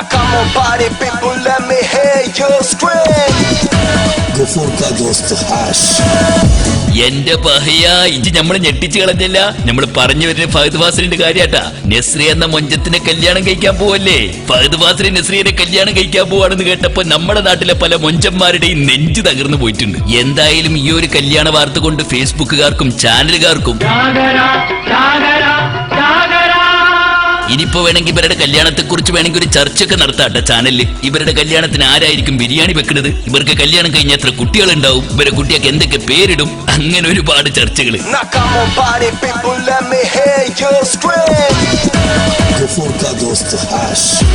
Now come on party people, let me hear you scream. ഗഫൂർക്ക ദോസ്ത് ഹാഷ്. എന്റെ പഹയ ഇഞ്ചി നമ്മള് ഞെട്ടിച്ചു കളഞ്ഞില്ല. നമ്മൾ പറഞ്ഞു വരുന്ന ഫഹദ് ഫാസിലിന്റെ കാര്യാട്ടാ. നസ്രിയ എന്ന മൊഞ്ചത്തിനെ കല്യാണം കഴിക്കാൻ പോവല്ലേ. ഫഹദ് ഫാസിൽ നസ്രിയനെ കല്യാണം കഴിക്കാൻ പോവാണെന്ന് കേട്ടപ്പോ നമ്മുടെ നാട്ടിലെ പല മൊഞ്ചന്മാരുടെയും നെഞ്ചു തകർന്നു പോയിട്ടുണ്ട്. എന്തായാലും ഈ ഒരു കല്യാണ വാർത്ത കൊണ്ട് ഫേസ്ബുക്കുകാർക്കും ചാനലുകാർക്കും ഇനിയിപ്പോ വേണമെങ്കിൽ ഇവരുടെ കല്യാണത്തെ കുറിച്ച് വേണമെങ്കിൽ ഒരു ചർച്ചയൊക്കെ നടത്താട്ടെ ചാനലില്. ഇവരുടെ കല്യാണത്തിന് ആരായിരിക്കും ബിരിയാണി വെക്കുന്നത്, ഇവർക്ക് കല്യാണം കഴിഞ്ഞ എത്ര കുട്ടികളുണ്ടാവും, ഇവരുടെ കുട്ടിയൊക്കെ എന്തൊക്കെ പേരിടും, അങ്ങനെ ഒരുപാട് ചർച്ചകൾ. ഗഫൂർക്ക ദോസ്ത് ഹാഷ്.